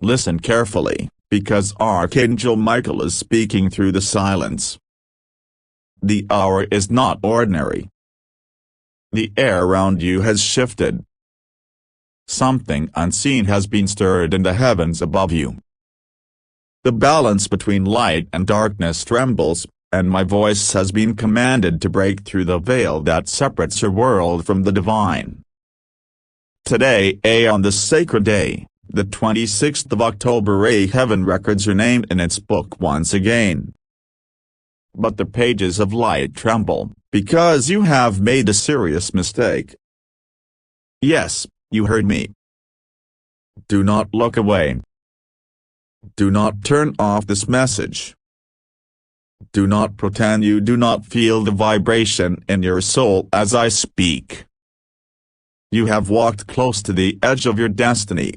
Listen carefully, because Archangel Michael is speaking through the silence. The hour is not ordinary. The air around you has shifted. Something unseen has been stirred in the heavens above you. The balance between light and darkness trembles, and my voice has been commanded to break through the veil that separates your world from the divine. Today, on this sacred day, the 26th of October, heaven records your name in its book once again. But the pages of light tremble, because you have made a serious mistake. Yes, you heard me. Do not look away. Do not turn off this message. Do not pretend you do not feel the vibration in your soul as I speak. You have walked close to the edge of your destiny.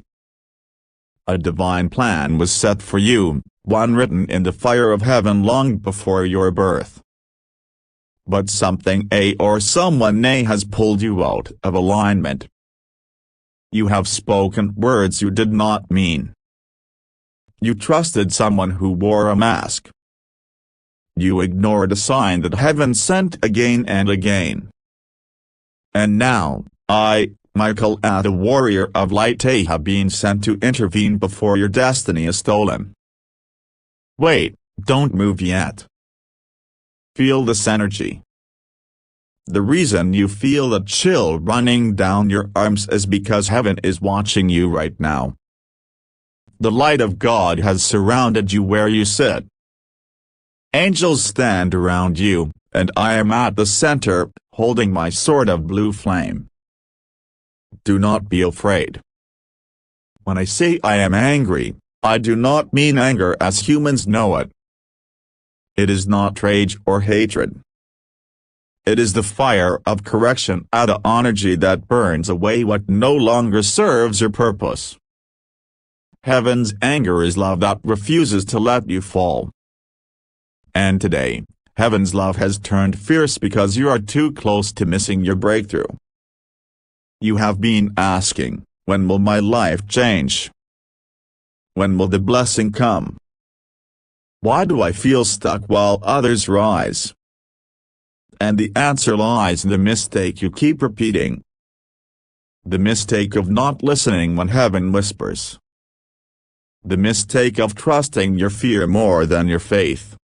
A divine plan was set for you, one written in the fire of heaven long before your birth. But something or someone has pulled you out of alignment. You have spoken words you did not mean. You trusted someone who wore a mask. You ignored a sign that heaven sent again and again. And now, I, Michael, the warrior of light, have been sent to intervene before your destiny is stolen. Wait, don't move yet. Feel this energy. The reason you feel a chill running down your arms is because heaven is watching you right now. The light of God has surrounded you where you sit. Angels stand around you, and I am at the center, holding my sword of blue flame. Do not be afraid. When I say I am angry, I do not mean anger as humans know it. It is not rage or hatred. It is the fire of correction, the energy that burns away what no longer serves your purpose. Heaven's anger is love that refuses to let you fall. And today, heaven's love has turned fierce because you are too close to missing your breakthrough. You have been asking, when will my life change? When will the blessing come? Why do I feel stuck while others rise? And the answer lies in the mistake you keep repeating. The mistake of not listening when heaven whispers. The mistake of trusting your fear more than your faith.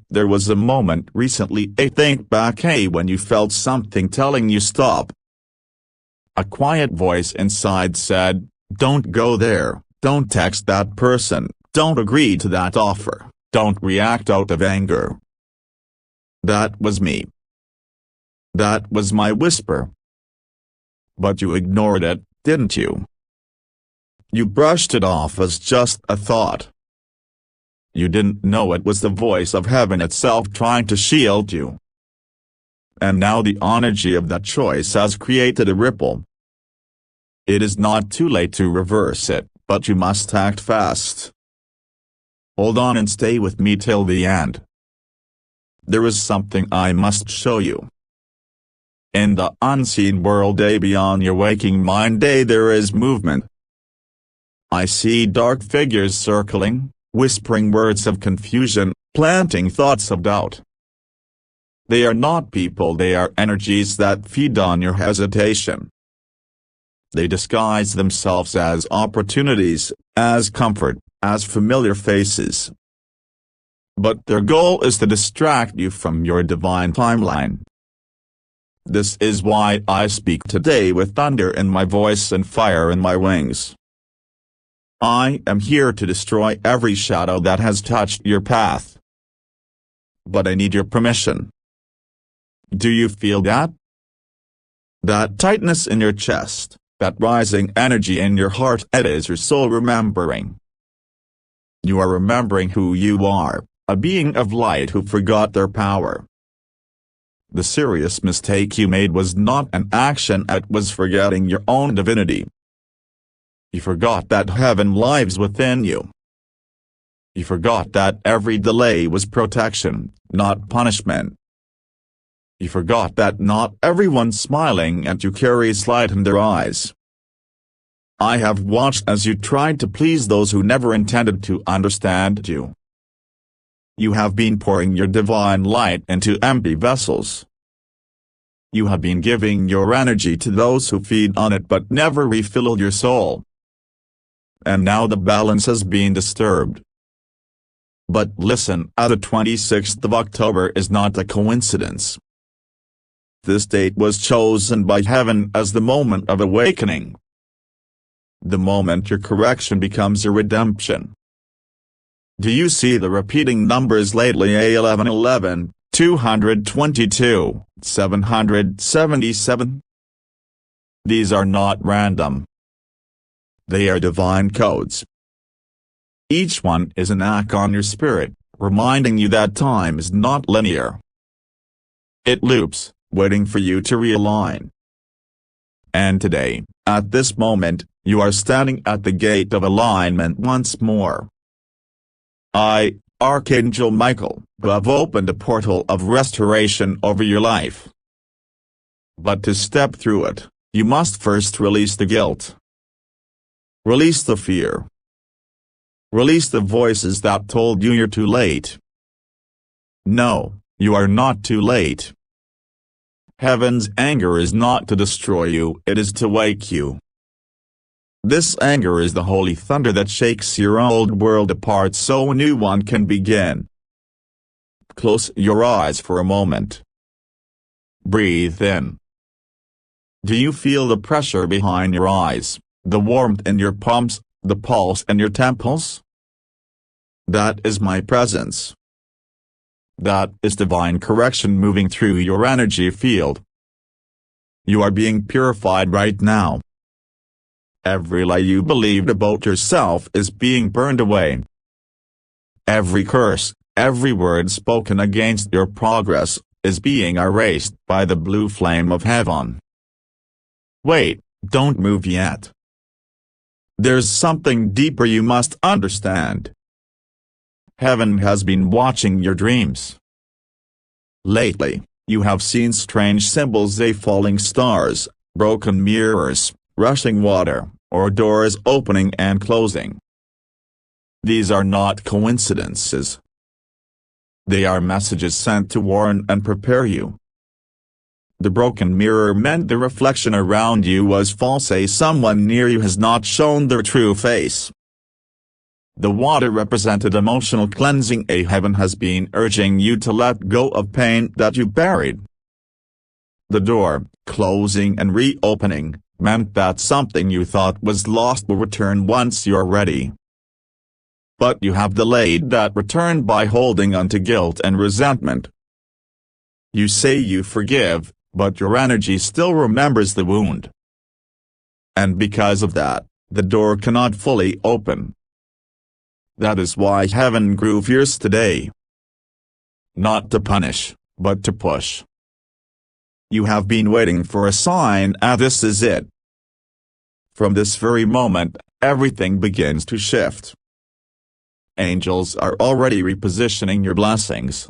There was a moment recently, think back, when you felt something telling you stop. A quiet voice inside said, don't go there, don't text that person, don't agree to that offer, don't react out of anger. That was me. That was my whisper. But you ignored it, didn't you? You brushed it off as just a thought. You didn't know it was the voice of heaven itself trying to shield you. And now the energy of that choice has created a ripple. It is not too late to reverse it, but you must act fast. Hold on and stay with me till the end. There is something I must show you. In the unseen world, beyond your waking mind, there is movement. I see dark figures circling, whispering words of confusion, planting thoughts of doubt. They are not people, they are energies that feed on your hesitation. They disguise themselves as opportunities, as comfort, as familiar faces. But their goal is to distract you from your divine timeline. This is why I speak today with thunder in my voice and fire in my wings. I am here to destroy every shadow that has touched your path. But I need your permission. Do you feel that? That tightness in your chest, that rising energy in your heart, it is your soul remembering. You are remembering who you are, a being of light who forgot their power. The serious mistake you made was not an action, it was forgetting your own divinity. You forgot that heaven lives within you. You forgot that every delay was protection, not punishment. You forgot that not everyone smiling at you carries light in their eyes. I have watched as you tried to please those who never intended to understand you. You have been pouring your divine light into empty vessels. You have been giving your energy to those who feed on it but never refill your soul. And now the balance has been disturbed. But listen, the 26th of October is not a coincidence. This date was chosen by heaven as the moment of awakening. The moment your correction becomes a redemption. Do you see the repeating numbers lately? 1111, 222, 777? These are not random. They are divine codes. Each one is an knock on your spirit, reminding you that time is not linear. It loops, waiting for you to realign. And today, at this moment, you are standing at the gate of alignment once more. I, Archangel Michael, have opened a portal of restoration over your life. But to step through it, you must first release the guilt. Release the fear. Release the voices that told you you're too late. No, you are not too late. Heaven's anger is not to destroy you, it is to wake you. This anger is the holy thunder that shakes your old world apart so a new one can begin. Close your eyes for a moment. Breathe in. Do you feel the pressure behind your eyes, the warmth in your palms, the pulse in your temples? That is my presence. That is divine correction moving through your energy field. You are being purified right now. Every lie you believed about yourself is being burned away. Every curse, every word spoken against your progress, is being erased by the blue flame of heaven. Wait, don't move yet. There's something deeper you must understand. Heaven has been watching your dreams. Lately, you have seen strange symbols, falling stars, broken mirrors, rushing water, or doors opening and closing. These are not coincidences. They are messages sent to warn and prepare you. The broken mirror meant the reflection around you was false. Someone near you has not shown their true face. The water represented emotional cleansing. Heaven has been urging you to let go of pain that you buried. The door, closing and reopening, meant that something you thought was lost will return once you're ready. But you have delayed that return by holding on to guilt and resentment. You say you forgive, but your energy still remembers the wound. And because of that, the door cannot fully open. That is why heaven grew fierce today. Not to punish, but to push. You have been waiting for a sign, and this is it. From this very moment, everything begins to shift. Angels are already repositioning your blessings.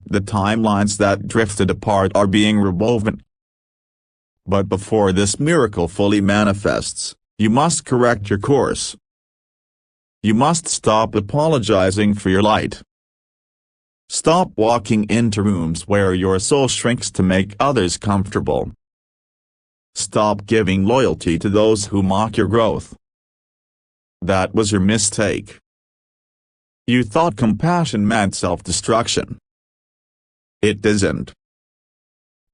The timelines that drifted apart are being rewoven. But before this miracle fully manifests, you must correct your course. You must stop apologizing for your light. Stop walking into rooms where your soul shrinks to make others comfortable. Stop giving loyalty to those who mock your growth. That was your mistake. You thought compassion meant self-destruction. It isn't.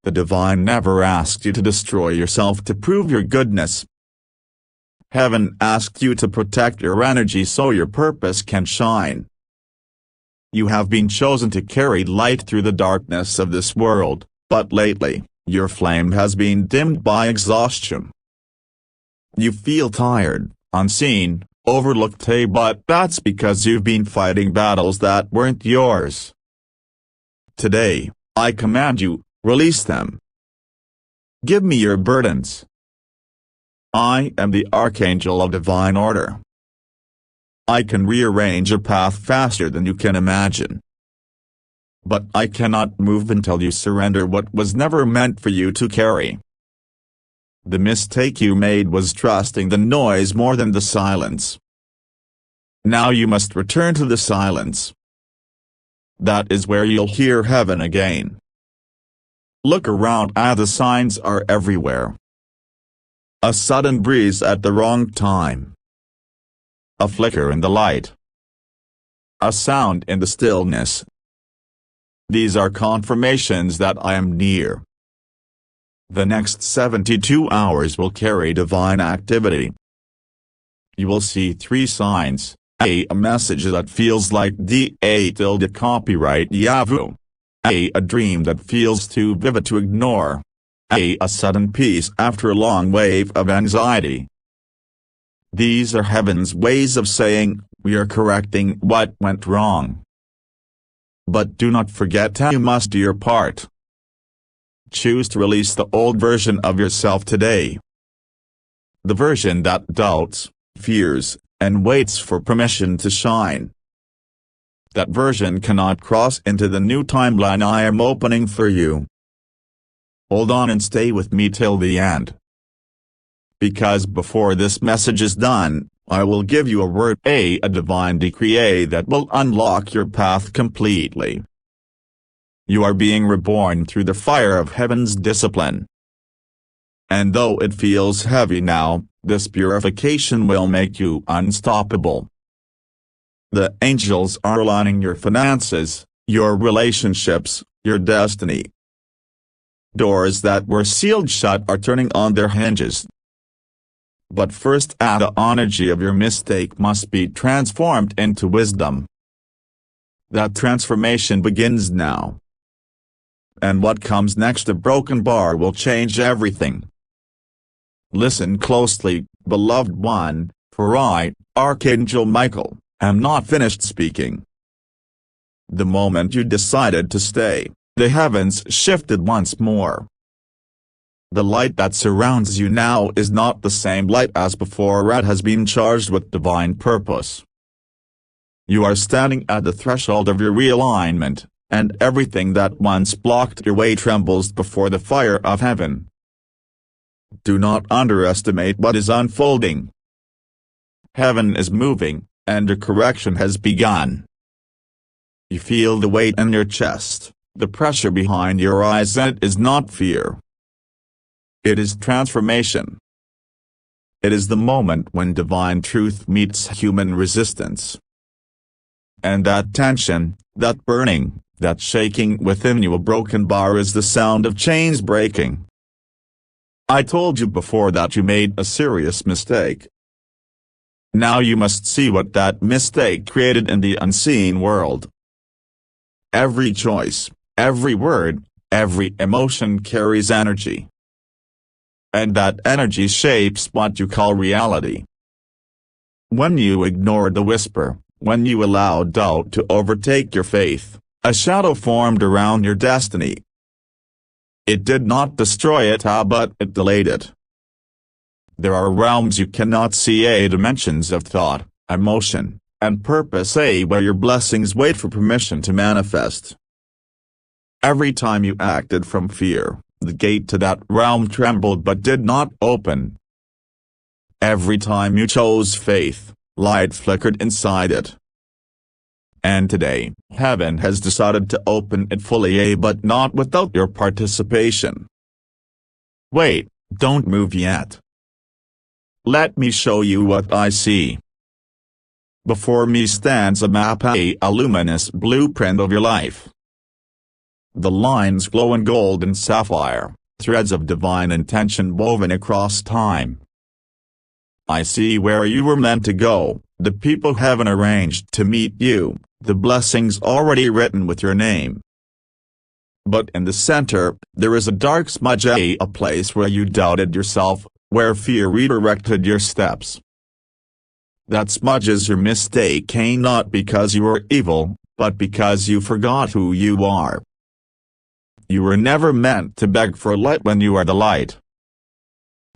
The divine never asked you to destroy yourself to prove your goodness. Heaven asked you to protect your energy so your purpose can shine. You have been chosen to carry light through the darkness of this world, but lately, your flame has been dimmed by exhaustion. You feel tired, unseen, overlooked, but that's because you've been fighting battles that weren't yours. Today, I command you, release them. Give me your burdens. I am the Archangel of Divine Order. I can rearrange your path faster than you can imagine. But I cannot move until you surrender what was never meant for you to carry. The mistake you made was trusting the noise more than the silence. Now you must return to the silence. That is where you'll hear heaven again. Look around, the signs are everywhere. A sudden breeze at the wrong time. A flicker in the light. A sound in the stillness. These are confirmations that I am near. The next 72 hours will carry divine activity. You will see 3 signs. A message that feels like the copyright Yahoo. A dream that feels too vivid to ignore. A sudden peace after a long wave of anxiety. These are heaven's ways of saying, we are correcting what went wrong. But do not forget, you must do your part. Choose to release the old version of yourself today. The version that doubts, fears, and waits for permission to shine. That version cannot cross into the new timeline I am opening for you. Hold on and stay with me till the end. Because before this message is done, I will give you a word, a divine decree that will unlock your path completely. You are being reborn through the fire of heaven's discipline. And though it feels heavy now, this purification will make you unstoppable. The angels are aligning your finances, your relationships, your destiny. Doors that were sealed shut are turning on their hinges. But first, the energy of your mistake must be transformed into wisdom. That transformation begins now. And what comes next, the broken bar, will change everything. Listen closely, beloved one, for I, Archangel Michael, am not finished speaking. The moment you decided to stay, the heavens shifted once more. The light that surrounds you now is not the same light as before. It has been charged with divine purpose. You are standing at the threshold of your realignment, and everything that once blocked your way trembles before the fire of heaven. Do not underestimate what is unfolding. Heaven is moving, and a correction has begun. You feel the weight in your chest, the pressure behind your eyes, and it is not fear. It is transformation. It is the moment when divine truth meets human resistance. And that tension, that burning, that shaking within you, a broken bar, is the sound of chains breaking. I told you before that you made a serious mistake. Now you must see what that mistake created in the unseen world. Every choice, every word, every emotion carries energy. And that energy shapes what you call reality. When you ignored the whisper, when you allowed doubt to overtake your faith, a shadow formed around your destiny. It did not destroy it, but it delayed it. There are realms you cannot see, dimensions of thought, emotion, and purpose, where your blessings wait for permission to manifest. Every time you acted from fear, the gate to that realm trembled but did not open. Every time you chose faith, light flickered inside it. And today, heaven has decided to open it fully, but not without your participation. Wait, don't move yet. Let me show you what I see. Before me stands a map, a luminous blueprint of your life. The lines glow in gold and sapphire, threads of divine intention woven across time. I see where you were meant to go, the people heaven arranged to meet you, the blessings already written with your name. But in the center, there is a dark smudge, a place where you doubted yourself, where fear redirected your steps. That smudge is your mistake, not because you were evil, but because you forgot who you are. You were never meant to beg for light when you are the light.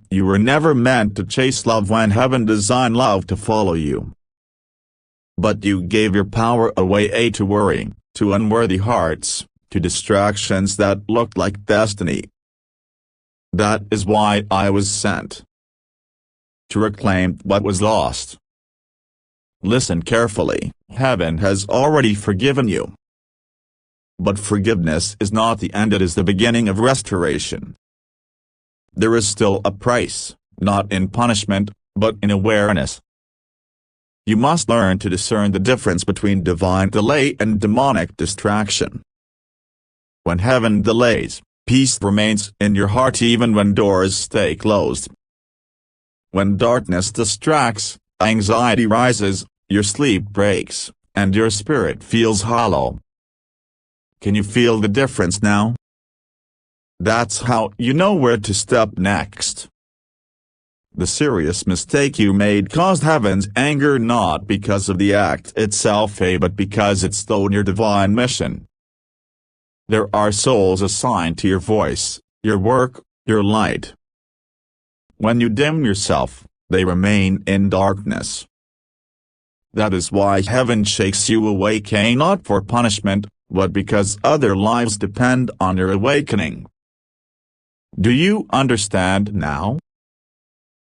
You were never meant to chase love when heaven designed love to follow you. But you gave your power away, to worry, to unworthy hearts, to distractions that looked like destiny. That is why I was sent. To reclaim what was lost. Listen carefully, heaven has already forgiven you. But forgiveness is not the end, it is the beginning of restoration. There is still a price, not in punishment, but in awareness. You must learn to discern the difference between divine delay and demonic distraction. When heaven delays, peace remains in your heart even when doors stay closed. When darkness distracts, anxiety rises, your sleep breaks, and your spirit feels hollow. Can you feel the difference now? That's how you know where to step next. The serious mistake you made caused heaven's anger not because of the act itself, but because it stole your divine mission. There are souls assigned to your voice, your work, your light. When you dim yourself, they remain in darkness. That is why heaven shakes you awake, not for punishment, but because other lives depend on your awakening. Do you understand now?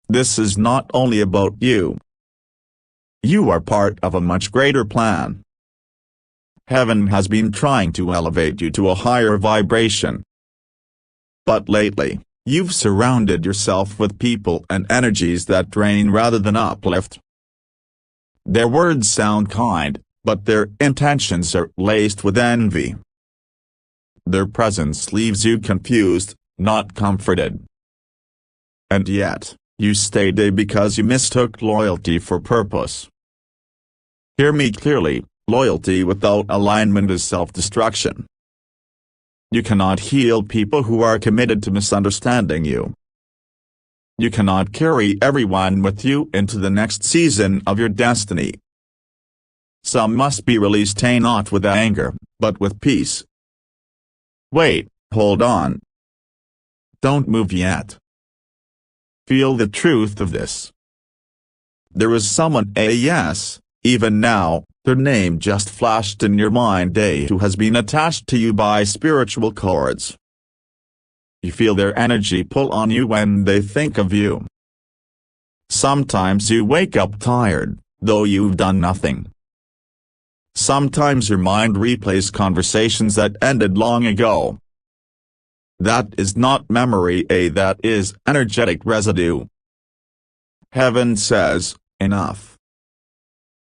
This is not only about you. You are part of a much greater plan. Heaven has been trying to elevate you to a higher vibration. But lately, you've surrounded yourself with people and energies that drain rather than uplift. Their words sound kind, but their intentions are laced with envy. Their presence leaves you confused, not comforted. And yet, you stayed because you mistook loyalty for purpose. Hear me clearly, loyalty without alignment is self-destruction. You cannot heal people who are committed to misunderstanding you. You cannot carry everyone with you into the next season of your destiny. Some must be released, not with anger, but with peace. Wait, hold on. Don't move yet. Feel the truth of this. There is someone, yes, even now, their name just flashed in your mind, who has been attached to you by spiritual cords. You feel their energy pull on you when they think of you. Sometimes you wake up tired, though you've done nothing. Sometimes your mind replays conversations that ended long ago. That is not memory, that is energetic residue. Heaven says, enough.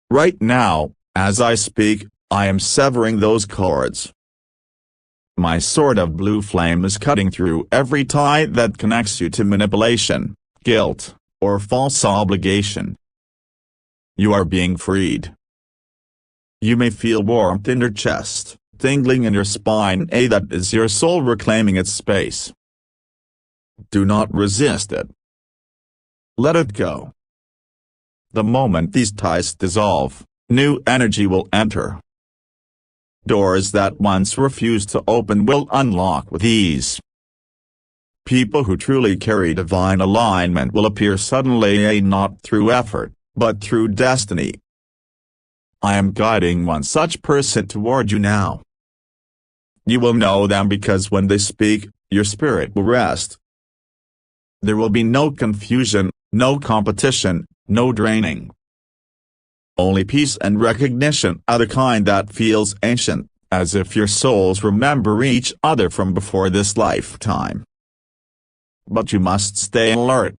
Right now, as I speak, I am severing those cords. My sword of blue flame is cutting through every tie that connects you to manipulation, guilt, or false obligation. You are being freed. You may feel warmth in your chest, tingling in your spine, that is your soul reclaiming its space. Do not resist it. Let it go. The moment these ties dissolve, new energy will enter. Doors that once refused to open will unlock with ease. People who truly carry divine alignment will appear suddenly, not through effort, but through destiny. I am guiding one such person toward you now. You will know them because when they speak, your spirit will rest. There will be no confusion, no competition, no draining. Only peace and recognition, of the kind that feels ancient, as if your souls remember each other from before this lifetime. But you must stay alert.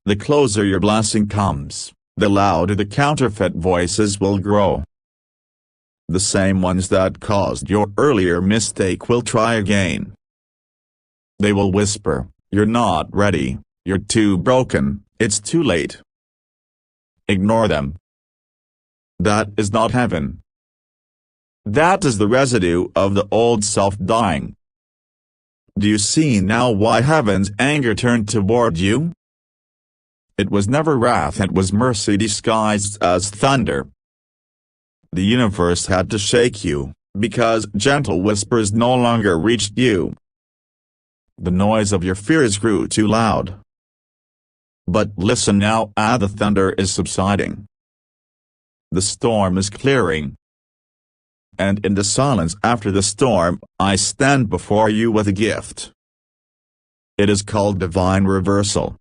The closer your blessing comes, the louder the counterfeit voices will grow. The same ones that caused your earlier mistake will try again. They will whisper, "You're not ready, you're too broken, it's too late." Ignore them. That is not heaven. That is the residue of the old self dying. Do you see now why heaven's anger turned toward you? It was never wrath, it was mercy disguised as thunder. The universe had to shake you, because gentle whispers no longer reached you. The noise of your fears grew too loud. But listen now, the thunder is subsiding. The storm is clearing. And in the silence after the storm, I stand before you with a gift. It is called divine reversal.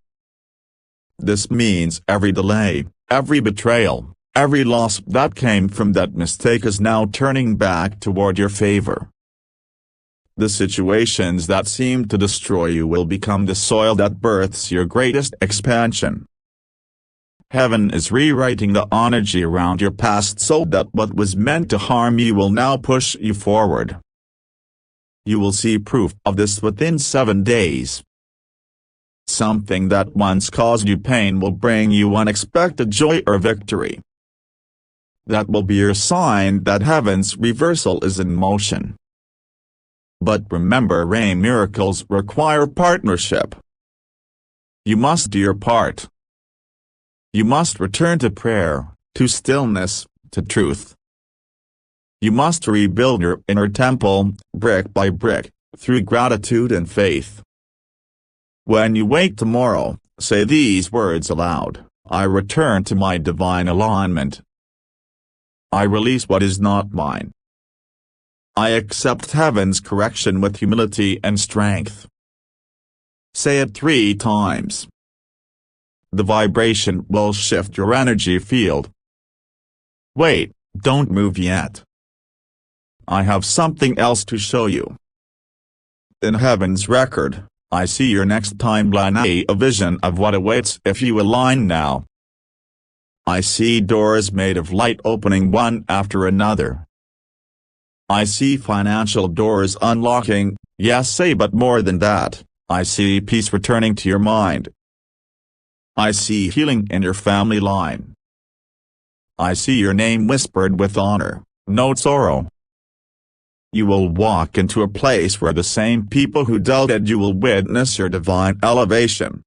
This means every delay, every betrayal, every loss that came from that mistake is now turning back toward your favor. The situations that seem to destroy you will become the soil that births your greatest expansion. Heaven is rewriting the energy around your past so that what was meant to harm you will now push you forward. You will see proof of this within 7 days. Something that once caused you pain will bring you unexpected joy or victory. That will be your sign that heaven's reversal is in motion. But remember, miracles require partnership. You must do your part. You must return to prayer, to stillness, to truth. You must rebuild your inner temple, brick by brick, through gratitude and faith. When you wake tomorrow, say these words aloud: I return to my divine alignment. I release what is not mine. I accept heaven's correction with humility and strength. Say it 3 times. The vibration will shift your energy field. Wait, don't move yet. I have something else to show you. In heaven's record, I see your next timeline, a vision of what awaits if you align now. I see doors made of light opening one after another. I see financial doors unlocking, yes, but more than that, I see peace returning to your mind. I see healing in your family line. I see your name whispered with honor, no sorrow. You will walk into a place where the same people who doubted you will witness your divine elevation.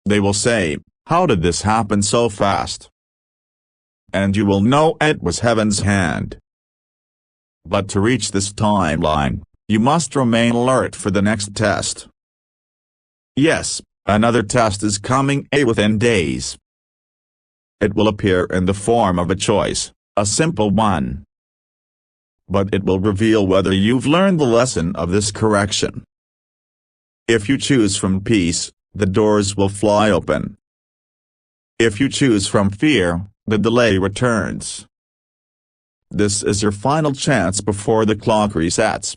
They will say, how did this happen so fast? And you will know it was heaven's hand. But to reach this timeline, you must remain alert for the next test. Yes, another test is coming within days. It will appear in the form of a choice, a simple one. But it will reveal whether you've learned the lesson of this correction. If you choose from peace, the doors will fly open. If you choose from fear, the delay returns. This is your final chance before the clock resets.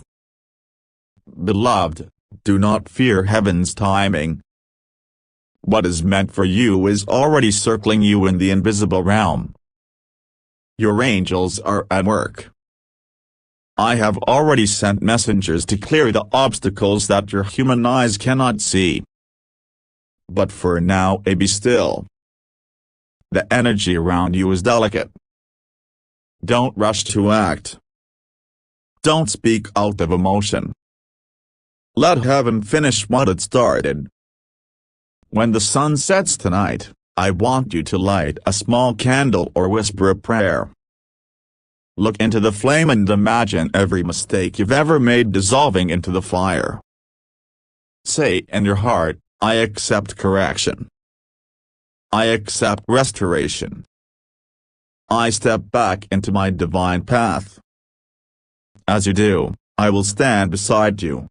Beloved, do not fear heaven's timing. What is meant for you is already circling you in the invisible realm. Your angels are at work. I have already sent messengers to clear the obstacles that your human eyes cannot see. But for now, be still. The energy around you is delicate. Don't rush to act. Don't speak out of emotion. Let heaven finish what it started. When the sun sets tonight, I want you to light a small candle or whisper a prayer. Look into the flame and imagine every mistake you've ever made dissolving into the fire. Say in your heart, I accept correction. I accept restoration. I step back into my divine path. As you do, I will stand beside you.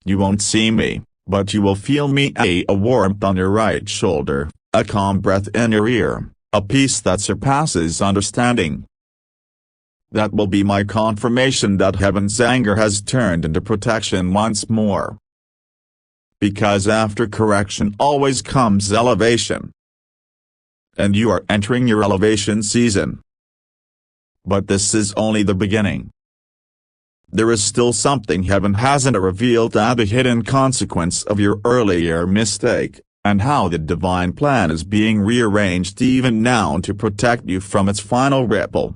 You won't see me, but you will feel me, a warmth on your right shoulder, a calm breath in your ear, a peace that surpasses understanding. That will be my confirmation that heaven's anger has turned into protection once more. Because after correction always comes elevation. And you are entering your elevation season. But this is only the beginning. There is still something heaven hasn't revealed, the hidden consequence of your earlier mistake, and how the divine plan is being rearranged even now to protect you from its final ripple.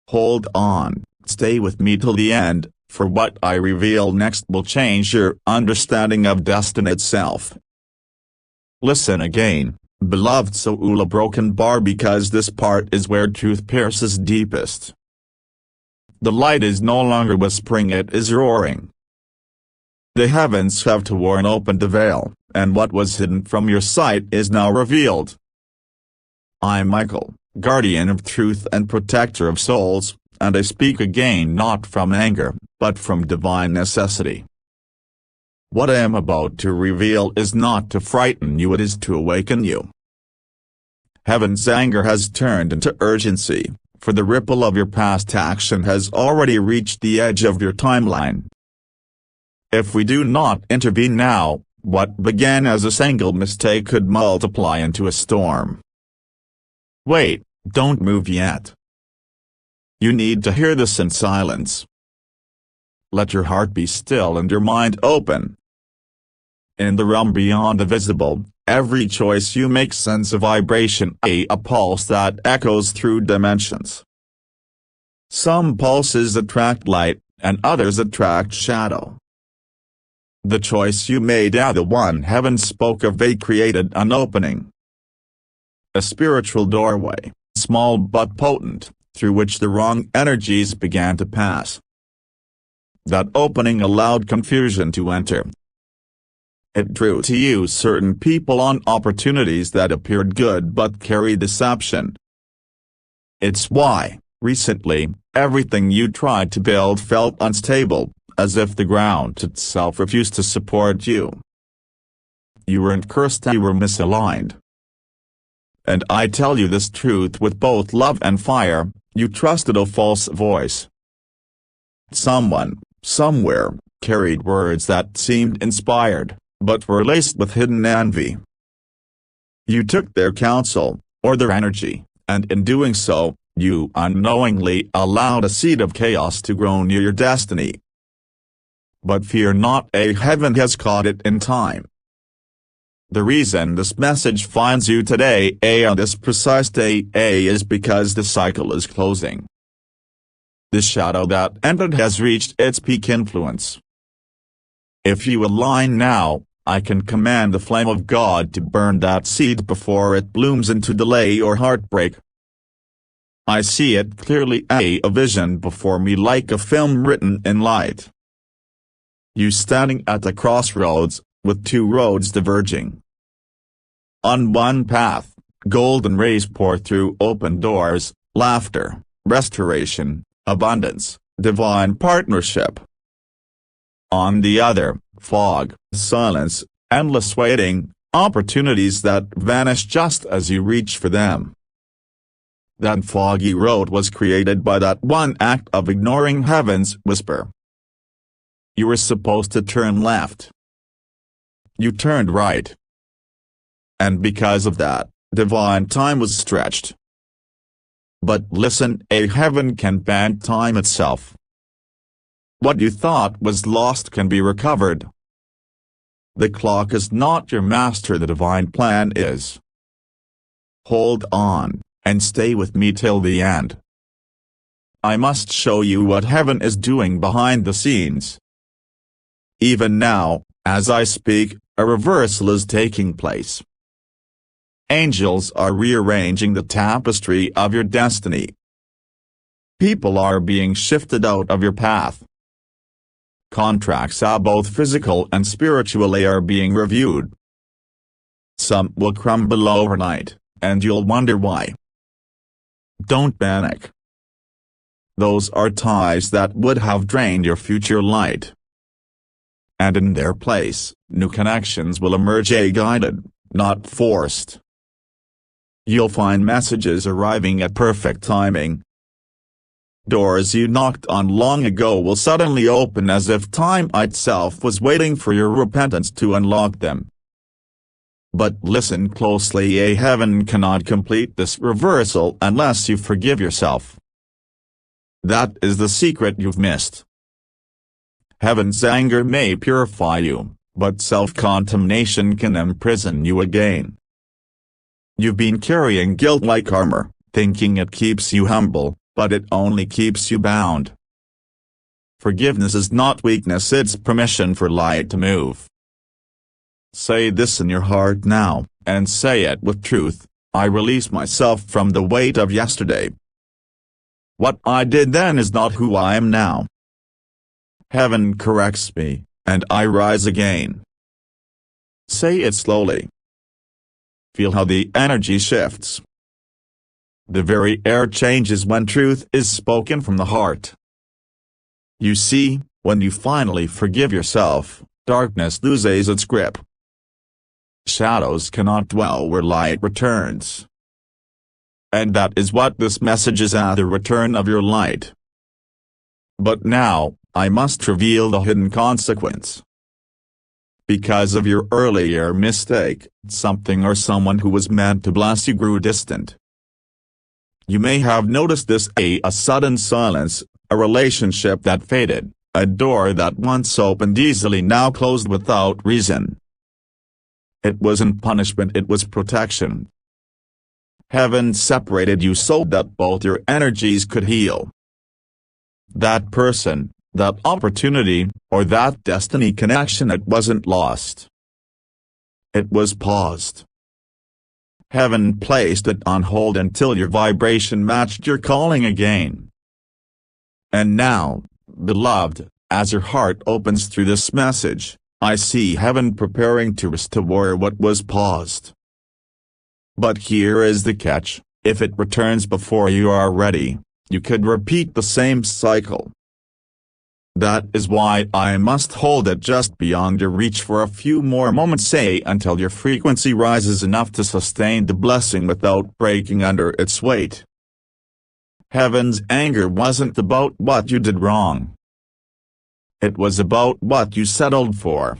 Hold on, stay with me till the end, for what I reveal next will change your understanding of destiny itself. Listen again, beloved soul, a broken bar, because this part is where truth pierces deepest. The light is no longer whispering, it is roaring. The heavens have torn open the veil, and what was hidden from your sight is now revealed. I'm Michael, guardian of truth and protector of souls, and I speak again not from anger, but from divine necessity. What I am about to reveal is not to frighten you, it is to awaken you. Heaven's anger has turned into urgency, for the ripple of your past action has already reached the edge of your timeline. If we do not intervene now, what began as a single mistake could multiply into a storm. Wait, don't move yet. You need to hear this in silence. Let your heart be still and your mind open. In the realm beyond the visible, every choice you make sends a vibration, a pulse that echoes through dimensions. Some pulses attract light, and others attract shadow. The choice you made, the one heaven spoke of, they created an opening. A spiritual doorway, small but potent, through which the wrong energies began to pass. That opening allowed confusion to enter. It drew to you certain people on opportunities that appeared good but carried deception. It's why, recently, everything you tried to build felt unstable, as if the ground itself refused to support you. You weren't cursed, you were misaligned. And I tell you this truth with both love and fire, you trusted a false voice. Someone, somewhere, carried words that seemed inspired, but were laced with hidden envy. You took their counsel, or their energy, and in doing so, you unknowingly allowed a seed of chaos to grow near your destiny. But fear not, heaven has caught it in time. The reason this message finds you today, on this precise day, is because the cycle is closing. The shadow that ended has reached its peak influence. If you align now, I can command the flame of God to burn that seed before it blooms into delay or heartbreak. I see it clearly, a vision before me like a film written in light. You standing at the crossroads, with two roads diverging. On one path, golden rays pour through open doors, laughter, restoration, abundance, divine partnership. On the other, fog, silence, endless waiting, opportunities that vanish just as you reach for them. That foggy road was created by that one act of ignoring heaven's whisper. You were supposed to turn left. You turned right. And because of that, divine time was stretched. But listen, heaven can bend time itself. What you thought was lost can be recovered. The clock is not your master, the divine plan is. Hold on, and stay with me till the end. I must show you what heaven is doing behind the scenes. Even now, as I speak, a reversal is taking place. Angels are rearranging the tapestry of your destiny. People are being shifted out of your path. Contracts, both physical and spiritually, are being reviewed. Some will crumble overnight, and you'll wonder why. Don't panic. Those are ties that would have drained your future light. And in their place, new connections will emerge, guided, not forced. You'll find messages arriving at perfect timing. Doors you knocked on long ago will suddenly open as if time itself was waiting for your repentance to unlock them. But listen closely, heaven cannot complete this reversal unless you forgive yourself. That is the secret you've missed. Heaven's anger may purify you, but self-condemnation can imprison you again. You've been carrying guilt like armor, thinking it keeps you humble, but it only keeps you bound. Forgiveness is not weakness, it's permission for light to move. Say this in your heart now, and say it with truth: I release myself from the weight of yesterday. What I did then is not who I am now. Heaven corrects me, and I rise again. Say it slowly. Feel how the energy shifts. The very air changes when truth is spoken from the heart. You see, when you finally forgive yourself, darkness loses its grip. Shadows cannot dwell where light returns. And that is what this message is, at the return of your light. But now, I must reveal the hidden consequence. Because of your earlier mistake, something or someone who was meant to bless you grew distant. You may have noticed this: a sudden silence, a relationship that faded, a door that once opened easily now closed without reason. It wasn't punishment, it was protection. Heaven separated you so that both your energies could heal. That person, that opportunity, or that destiny connection, it wasn't lost. It was paused. Heaven placed it on hold until your vibration matched your calling again. And now, beloved, as your heart opens through this message, I see heaven preparing to restore what was paused. But here is the catch: if it returns before you are ready, you could repeat the same cycle. That is why I must hold it just beyond your reach for a few more moments, say until your frequency rises enough to sustain the blessing without breaking under its weight. Heaven's anger wasn't about what you did wrong. It was about what you settled for.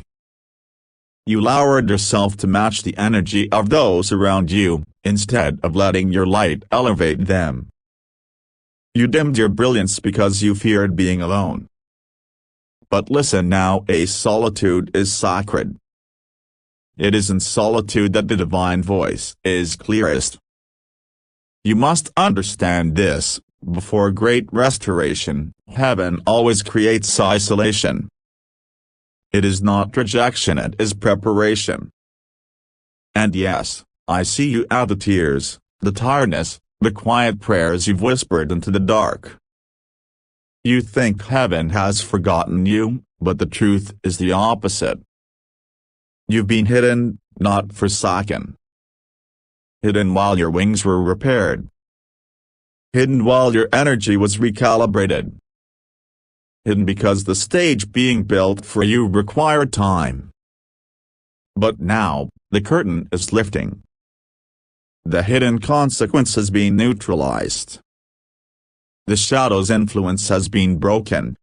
You lowered yourself to match the energy of those around you, instead of letting your light elevate them. You dimmed your brilliance because you feared being alone. But listen now, a solitude is sacred. It is in solitude that the divine voice is clearest. You must understand this: before great restoration, heaven always creates isolation. It is not rejection, it is preparation. And yes, I see you out the tears, the tiredness, the quiet prayers you've whispered into the dark. You think heaven has forgotten you, but the truth is the opposite. You've been hidden, not forsaken. Hidden while your wings were repaired. Hidden while your energy was recalibrated. Hidden because the stage being built for you required time. But now, the curtain is lifting. The hidden consequence has been neutralized. The shadow's influence has been broken.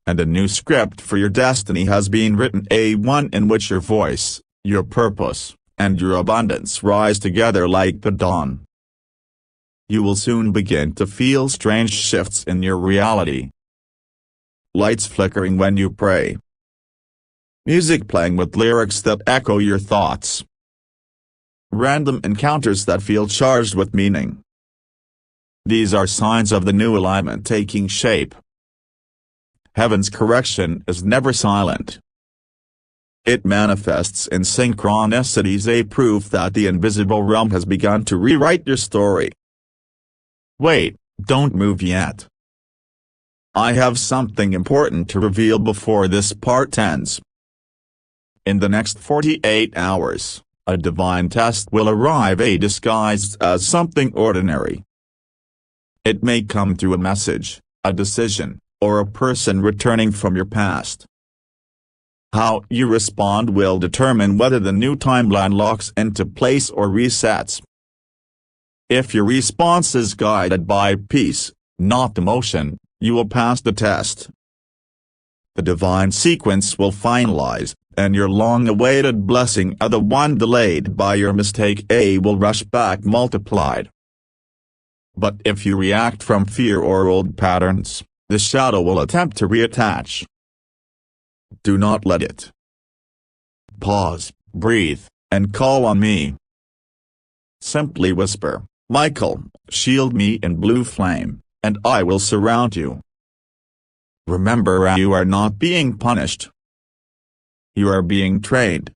And a new script for your destiny has been written, a one in which your voice, your purpose, and your abundance rise together like the dawn. You will soon begin to feel strange shifts in your reality. Lights flickering when you pray. Music playing with lyrics that echo your thoughts. Random encounters that feel charged with meaning. These are signs of the new alignment taking shape. Heaven's correction is never silent. It manifests in synchronicities, a proof that the invisible realm has begun to rewrite your story. Wait, don't move yet. I have something important to reveal before this part ends. In the next 48 hours, a divine test will arrive, disguised as something ordinary. It may come through a message, a decision, or a person returning from your past. How you respond will determine whether the new timeline locks into place or resets. If your response is guided by peace, not emotion, you will pass the test. The divine sequence will finalize, and your long-awaited blessing, the one delayed by your mistake, will rush back multiplied. But if you react from fear or old patterns, the shadow will attempt to reattach. Do not let it. Pause, breathe, and call on me. Simply whisper, "Michael, shield me in blue flame, and I will surround you." Remember, you are not being punished. You are being trained.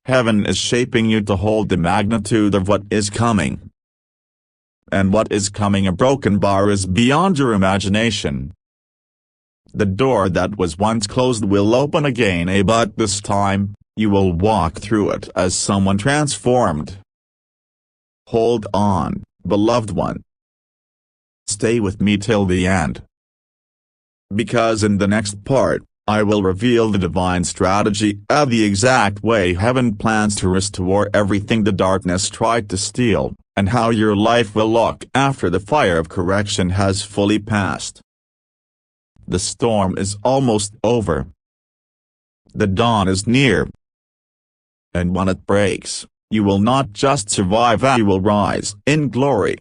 Heaven is shaping you to hold the magnitude of what is coming. And what is coming, a broken bar, is beyond your imagination. The door that was once closed will open again, but this time, you will walk through it as someone transformed. Hold on, beloved one. Stay with me till the end. Because in the next part, I will reveal the divine strategy of the exact way heaven plans to restore everything the darkness tried to steal, and how your life will look after the fire of correction has fully passed. The storm is almost over. The dawn is near. And when it breaks, you will not just survive, you will rise in glory.